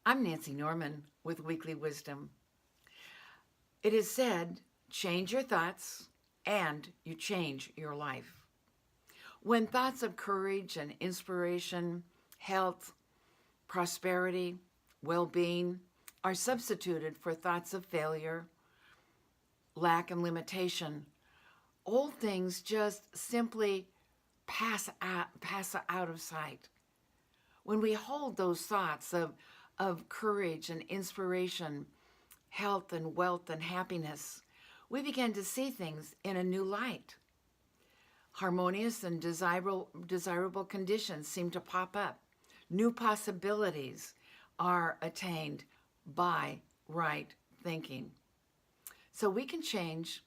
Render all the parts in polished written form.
I'm Nancy Norman with Weekly Wisdom. It is said, change your thoughts and you change your life. When thoughts of courage and inspiration, health, prosperity, well being are substituted for thoughts of failure, lack, and limitation, old things just simply pass out of sight. When we hold those thoughts of courage and inspiration, health and wealth and happiness, we begin to see things in a new light. Harmonious and desirable conditions seem to pop up. New possibilities are attained by right thinking. So we can change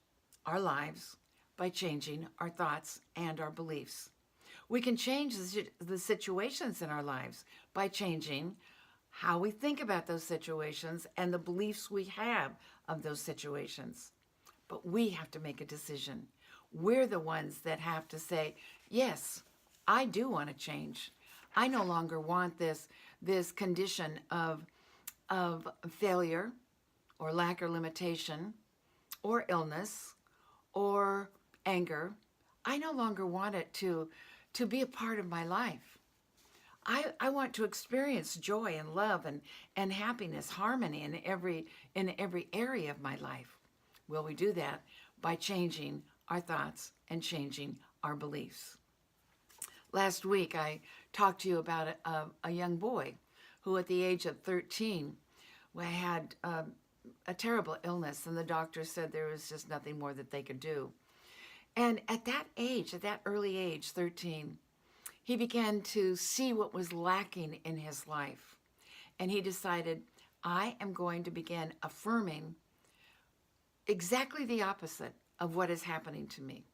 our lives by changing our thoughts and our beliefs. We can change the situations in our lives by changing how we think about those situations and the beliefs we have of those situations. But we have to make a decision. We're the ones that have to say, yes, I do want to change. I no longer want this condition of failure or lack or limitation or illness or anger. I no longer want it to be a part of my life. I want to experience joy and love and happiness, harmony in every area of my life. Will we do that by changing our thoughts and changing our beliefs? Last week, I talked to you about a young boy who at the age of 13 had a terrible illness, and the doctor said there was just nothing more that they could do. And at that age, at that early age, 13, he began to see what was lacking in his life. And he decided, I am going to begin affirming exactly the opposite of what is happening to me.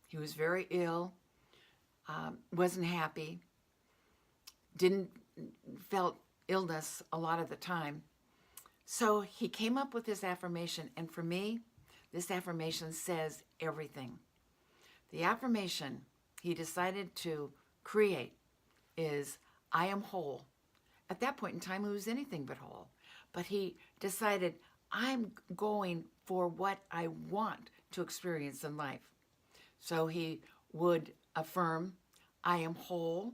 He was very ill, wasn't happy, felt illness a lot of the time. So he came up with this affirmation, and for me, this affirmation says everything. The affirmation he decided to create is, I am whole. At that point in time, he was anything but whole. But he decided, I'm going for what I want to experience in life. So he would affirm, I am whole,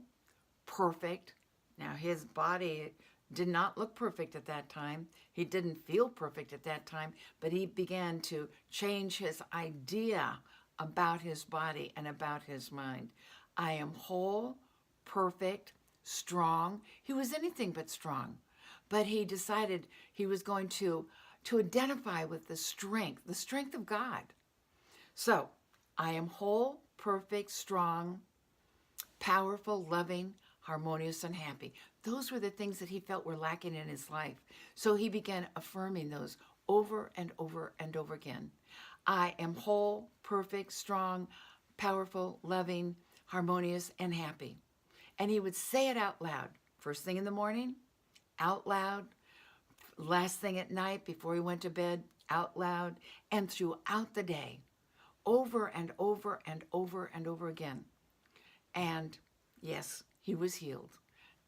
perfect. Now his body did not look perfect at that time. He didn't feel perfect at that time, but he began to change his idea about his body and about his mind. I am whole, perfect, strong. He was anything but strong, but he decided he was going to identify with the strength of God. So, I am whole, perfect, strong, powerful, loving, harmonious, and happy. Those were the things that he felt were lacking in his life. So he began affirming those over and over and over again. I am whole, perfect, strong, powerful, loving, harmonious, and happy. And he would say it out loud. First thing in the morning, out loud. Last thing at night before he went to bed, out loud. And throughout the day, over and over and over and over again. And yes, he was healed.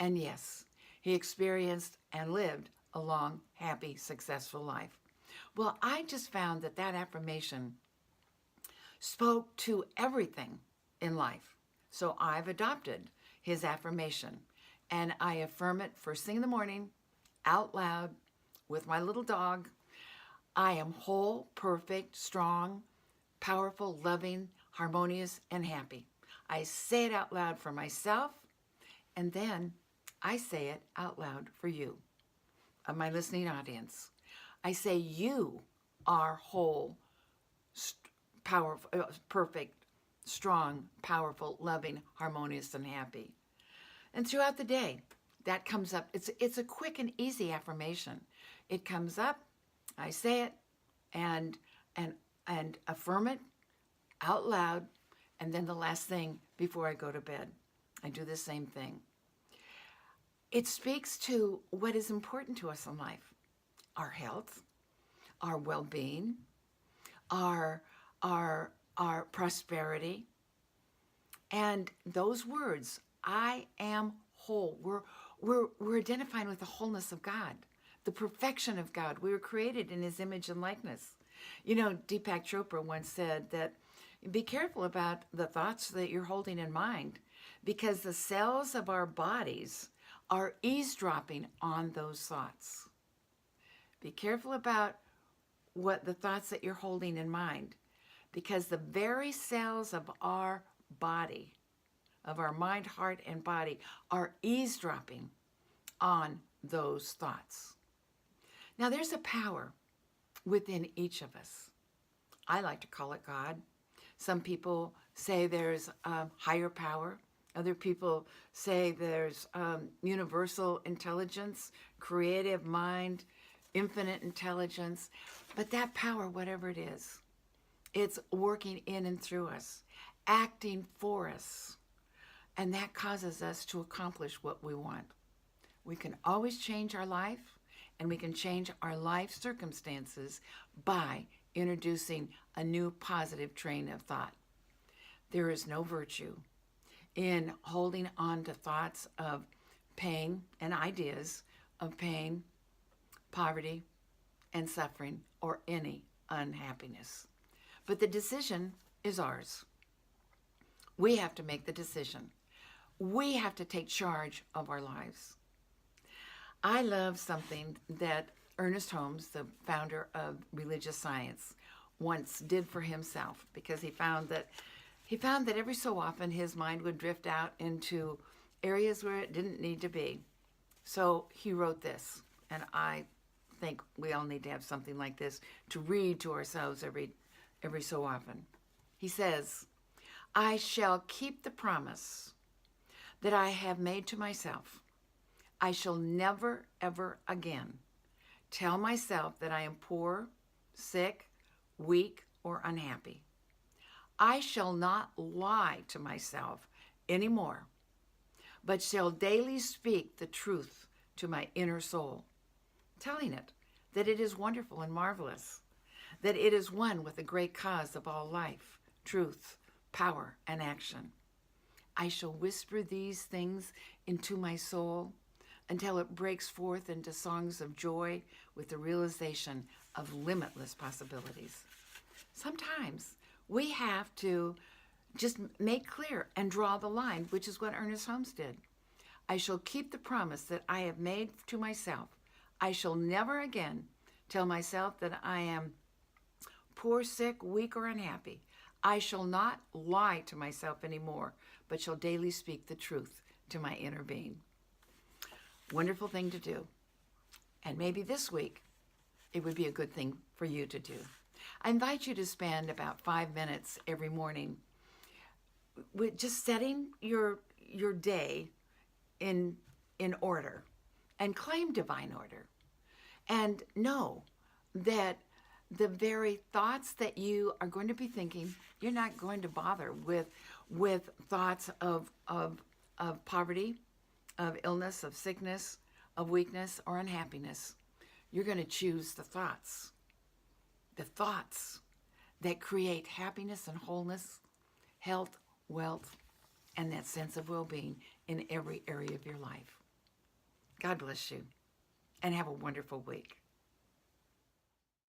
And yes, he experienced and lived a long, happy, successful life. Well, I just found that affirmation spoke to everything in life. So I've adopted his affirmation, and I affirm it first thing in the morning, out loud, with my little dog. I am whole, perfect, strong, powerful, loving, harmonious, and happy. I say it out loud for myself, and then I say it out loud for you, my listening audience. I say you are whole, powerful, perfect, strong, powerful, loving, harmonious, and happy. And throughout the day, that comes up. It's a quick and easy affirmation. It comes up, I say it, and affirm it out loud, and then the last thing before I go to bed, I do the same thing. It speaks to what is important to us in life: our health, our well-being, our prosperity, and those words, I am whole. We're identifying with the wholeness of God, the perfection of God. We were created in his image and likeness. You know, Deepak Chopra once said that be careful about the thoughts that you're holding in mind, because the cells of our bodies are eavesdropping on those thoughts. Be careful about what the thoughts that you're holding in mind, because the very cells of our body, of our mind, heart, and body, are eavesdropping on those thoughts. Now, there's a power within each of us. I like to call it God. Some people say there's a higher power. Other people say there's universal intelligence, creative mind, infinite intelligence. But that power, whatever it is, it's working in and through us, acting for us. And that causes us to accomplish what we want. We can always change our life, and we can change our life circumstances by introducing a new positive train of thought. There is no virtue in holding on to thoughts of pain and ideas of pain, poverty, and suffering, or any unhappiness. But the decision is ours. We have to make the decision. We have to take charge of our lives. I love something that Ernest Holmes, the founder of religious science, once did for himself, because he found that every so often his mind would drift out into areas where it didn't need to be. So he wrote this, and I think we all need to have something like this to read to ourselves every so often. He says, "I shall keep the promise that I have made to myself. I shall never, ever again tell myself that I am poor, sick, weak, or unhappy. I shall not lie to myself anymore, but shall daily speak the truth to my inner soul, telling it that it is wonderful and marvelous, that it is one with the great cause of all life, truth, power, and action. I shall whisper these things into my soul until it breaks forth into songs of joy with the realization of limitless possibilities." Sometimes we have to just make clear and draw the line, which is what Ernest Holmes did. I shall keep the promise that I have made to myself. I shall never again tell myself that I am poor, sick, weak, or unhappy. I shall not lie to myself anymore, but shall daily speak the truth to my inner being. Wonderful thing to do. And maybe this week, it would be a good thing for you to do. I invite you to spend about 5 minutes every morning with just setting your day in order, and claim divine order. And know that the very thoughts that you are going to be thinking, you're not going to bother with thoughts of poverty, of illness, of sickness, of weakness, or unhappiness. You're going to choose the thoughts that create happiness and wholeness, health, wealth, and that sense of well-being in every area of your life. God bless you, and have a wonderful week.